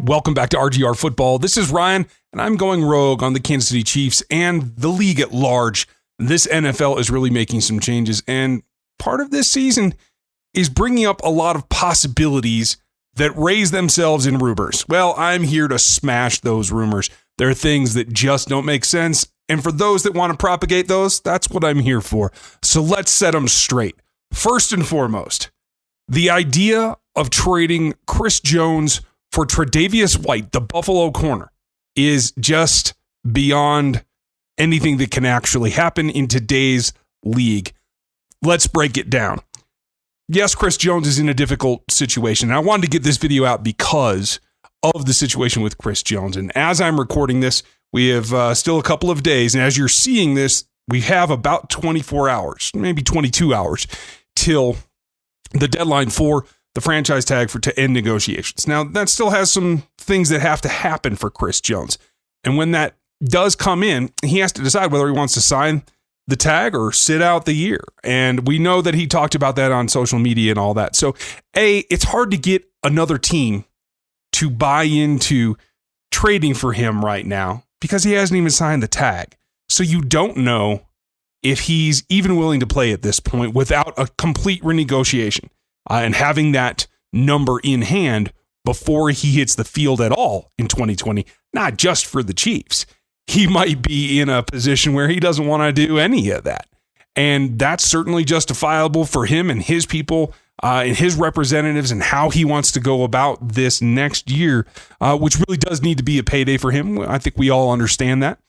Welcome back to RGR Football. This is Ryan, and I'm going rogue on the Kansas City Chiefs and the league at large. This NFL is really making some changes, and part of this season is bringing up a lot of possibilities that raise themselves in rumors. Well, I'm here to smash those rumors. There are things that just don't make sense, and for those that want to propagate those, that's what I'm here for. So let's set them straight. First and foremost, the idea of trading Chris Jones for Tre'davious White, the Buffalo corner, is just beyond anything that can actually happen in today's league. Let's break it down. Yes, Chris Jones is in a difficult situation. I wanted to get this video out because of the situation with Chris Jones. And as I'm recording this, we have still a couple of days. And as you're seeing this, we have about 24 hours, maybe 22 hours, till the deadline for the franchise tag to end negotiations. Now, that still has some things that have to happen for Chris Jones. And when that does come in, he has to decide whether he wants to sign the tag or sit out the year. And we know that he talked about that on social media and all that. So, it's hard to get another team to buy into trading for him right now because he hasn't even signed the tag. So you don't know if he's even willing to play at this point without a complete renegotiation. And having that number in hand before he hits the field at all in 2020, not just for the Chiefs. He might be in a position where he doesn't want to do any of that. And that's certainly justifiable for him and his people and his representatives and how he wants to go about this next year, which really does need to be a payday for him. I think we all understand that.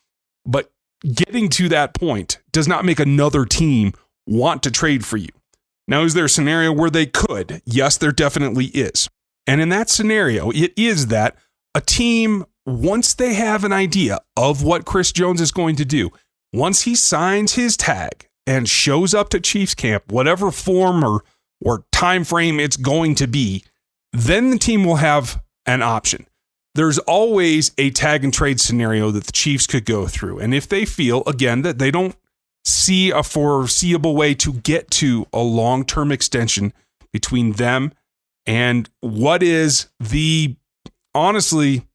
But getting to that point does not make another team want to trade for you. Now, is there a scenario where they could? Yes, there definitely is. And in that scenario, it is that a team, once they have an idea of what Chris Jones is going to do, once he signs his tag and shows up to Chiefs camp, whatever form or time frame it's going to be, then the team will have an option. There's always a tag and trade scenario that the Chiefs could go through. And if they feel, again, that they don't see a foreseeable way to get to a long-term extension between them and what is honestly,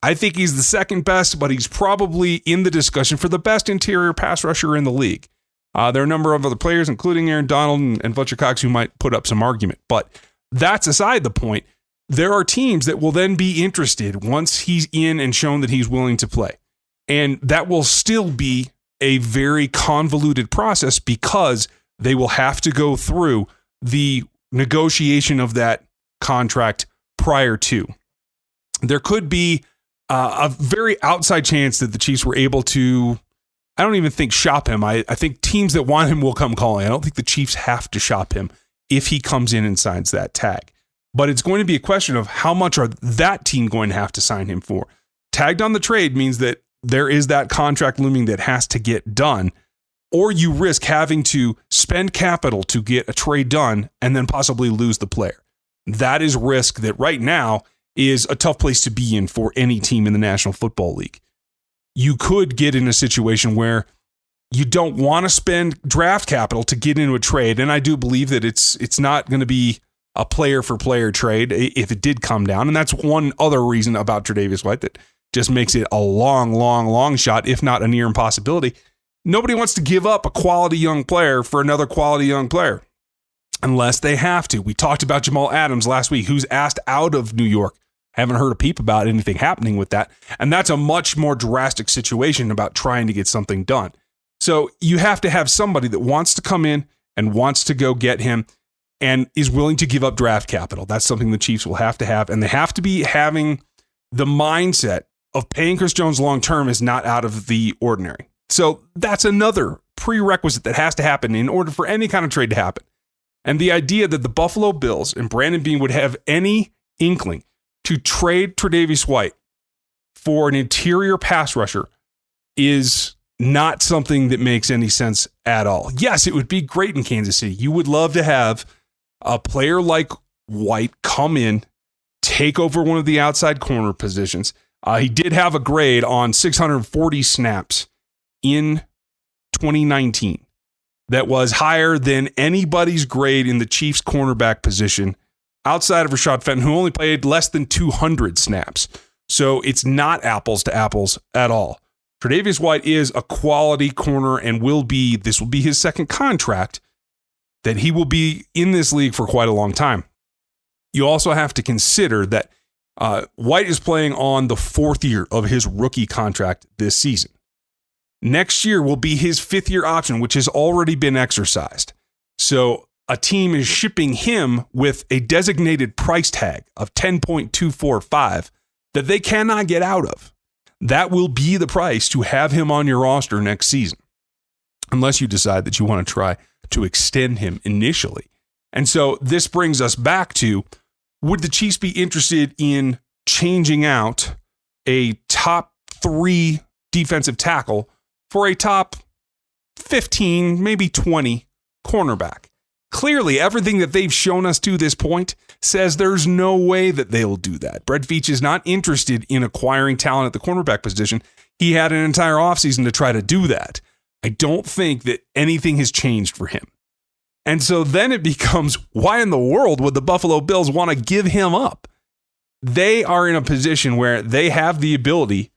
I think he's the second best, but he's probably in the discussion for the best interior pass rusher in the league. There are a number of other players, including Aaron Donald and Fletcher Cox, who might put up some argument. But that's aside the point. There are teams that will then be interested once he's in and shown that he's willing to play. And that will still be a very convoluted process because they will have to go through the negotiation of that contract prior to. There could be a very outside chance that the Chiefs were able to, I don't even think shop him. I think teams that want him will come calling. I don't think the Chiefs have to shop him if he comes in and signs that tag. But it's going to be a question of how much are that team going to have to sign him for. Tagged on the trade means that there is that contract looming that has to get done, or you risk having to spend capital to get a trade done and then possibly lose the player. That is risk that right now is a tough place to be in for any team in the National Football League. You could get in a situation where you don't want to spend draft capital to get into a trade, and I do believe that it's not going to be a player-for-player trade if it did come down, and that's one other reason about Tre'davious White that just makes it a long shot, if not a near impossibility. Nobody wants to give up a quality young player for another quality young player unless they have to. We talked about Jamal Adams last week, who's asked out of New York. Haven't heard a peep about anything happening with that. And that's a much more drastic situation about trying to get something done. So you have to have somebody that wants to come in and wants to go get him and is willing to give up draft capital. That's something the Chiefs will have to have. And they have to be having the mindset of paying Chris Jones long-term is not out of the ordinary. So that's another prerequisite that has to happen in order for any kind of trade to happen. And the idea that the Buffalo Bills and Brandon Beane would have any inkling to trade Tre'davious White for an interior pass rusher is not something that makes any sense at all. Yes, it would be great in Kansas City. You would love to have a player like White come in, take over one of the outside corner positions. He did have a grade on 640 snaps in 2019 that was higher than anybody's grade in the Chiefs cornerback position outside of Rashad Fenton, who only played less than 200 snaps. So it's not apples to apples at all. Tre'davious White is a quality corner and this will be his second contract that he will be in this league for quite a long time. You also have to consider that White is playing on the 4th year of his rookie contract this season. Next year will be his 5th year option, which has already been exercised. So a team is shipping him with a designated price tag of $10.245 that they cannot get out of. That will be the price to have him on your roster next season, unless you decide that you want to try to extend him initially. And so this brings us back to, would the Chiefs be interested in changing out a top 3 defensive tackle for a top 15, maybe 20 cornerback? Clearly, everything that they've shown us to this point says there's no way that they'll do that. Brett Veach is not interested in acquiring talent at the cornerback position. He had an entire offseason to try to do that. I don't think that anything has changed for him. And so then it becomes, why in the world would the Buffalo Bills want to give him up? They are in a position where they have the ability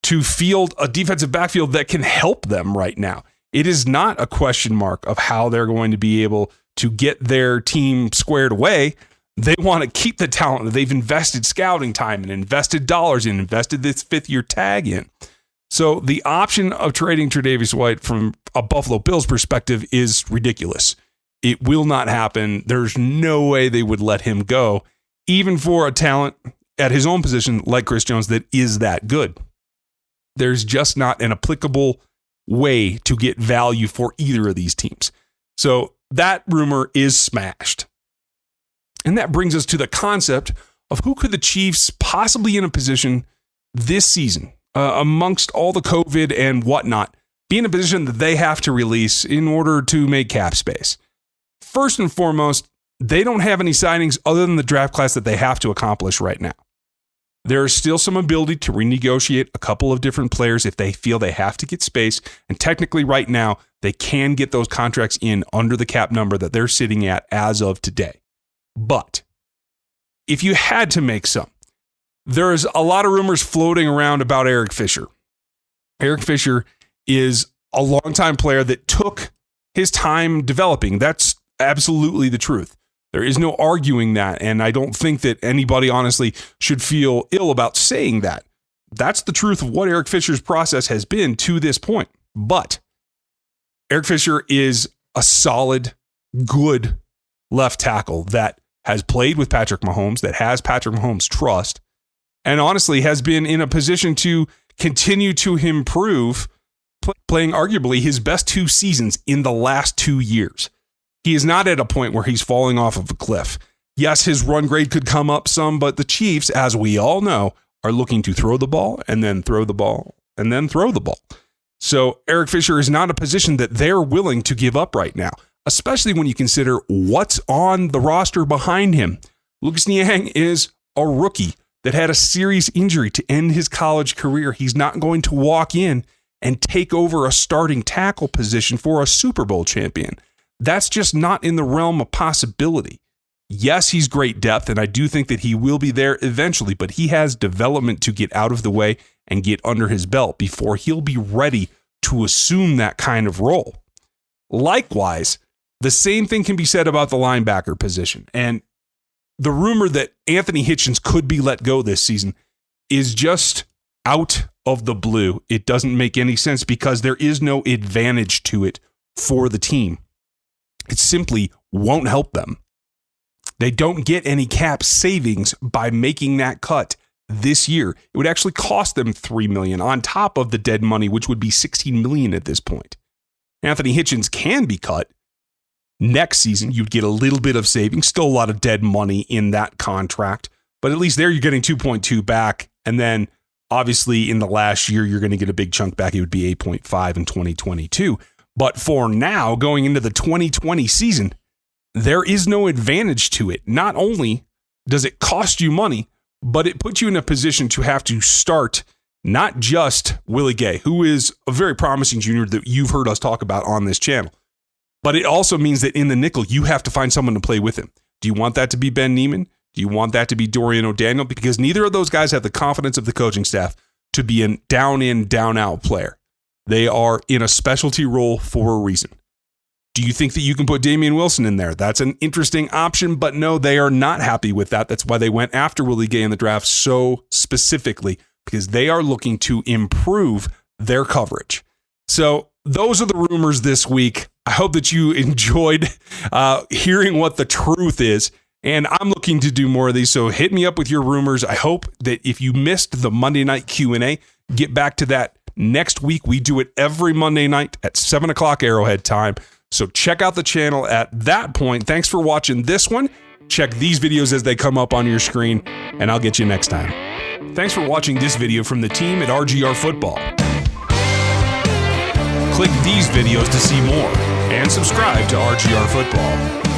to field a defensive backfield that can help them right now. It is not a question mark of how they're going to be able to get their team squared away. They want to keep the talent that they've invested scouting time and invested dollars in, invested this 5th year tag in. So the option of trading Tre'davious White from a Buffalo Bills perspective is ridiculous. It will not happen. There's no way they would let him go, even for a talent at his own position like Chris Jones that is that good. There's just not an applicable way to get value for either of these teams. So that rumor is smashed. And that brings us to the concept of who could the Chiefs possibly in a position this season, amongst all the COVID and whatnot, be in a position that they have to release in order to make cap space. First and foremost, they don't have any signings other than the draft class that they have to accomplish right now. There is still some ability to renegotiate a couple of different players if they feel they have to get space. And technically right now, they can get those contracts in under the cap number that they're sitting at as of today. But if you had to make some, there is a lot of rumors floating around about Eric Fisher. Eric Fisher is a longtime player that took his time developing. That's absolutely the truth. There is no arguing that, and I don't think that anybody honestly should feel ill about saying that. That's the truth of what Eric Fisher's process has been to this point. But Eric Fisher is a solid, good left tackle that has played with Patrick Mahomes, that has Patrick Mahomes' trust, and honestly has been in a position to continue to improve, playing arguably his best 2 seasons in the last 2 years. He is not at a point where he's falling off of a cliff. Yes, his run grade could come up some, but the Chiefs, as we all know, are looking to throw the ball and then throw the ball and then throw the ball. So Eric Fisher is not a position that they're willing to give up right now, especially when you consider what's on the roster behind him. Lucas Niang is a rookie that had a serious injury to end his college career. He's not going to walk in and take over a starting tackle position for a Super Bowl champion. That's just not in the realm of possibility. Yes, he's great depth, and I do think that he will be there eventually, but he has development to get out of the way and get under his belt before he'll be ready to assume that kind of role. Likewise, the same thing can be said about the linebacker position. And the rumor that Anthony Hitchens could be let go this season is just out of the blue. It doesn't make any sense because there is no advantage to it for the team. It simply won't help them. They don't get any cap savings by making that cut this year. It would actually cost them $3 million on top of the dead money, which would be $16 million at this point. Anthony Hitchens can be cut. Next season, you'd get a little bit of savings, still a lot of dead money in that contract, but at least there you're getting 2.2 back. And then obviously in the last year, you're going to get a big chunk back. It would be 8.5 in 2022. But for now, going into the 2020 season, there is no advantage to it. Not only does it cost you money, but it puts you in a position to have to start not just Willie Gay, who is a very promising junior that you've heard us talk about on this channel, but it also means that in the nickel, you have to find someone to play with him. Do you want that to be Ben Neiman? Do you want that to be Dorian O'Daniel? Because neither of those guys have the confidence of the coaching staff to be a down-in, down-out player. They are in a specialty role for a reason. Do you think that you can put Damian Wilson in there? That's an interesting option, but no, they are not happy with that. That's why they went after Willie Gay in the draft so specifically, because they are looking to improve their coverage. So those are the rumors this week. I hope that you enjoyed hearing what the truth is. And I'm looking to do more of these, so hit me up with your rumors. I hope that if you missed the Monday night Q&A, get back to that next week. We do it every Monday night at 7 o'clock Arrowhead time. So check out the channel at that point. Thanks for watching this one. Check these videos as they come up on your screen, and I'll get you next time. Thanks for watching this video from the team at RGR Football. Click these videos to see more, and subscribe to RGR Football.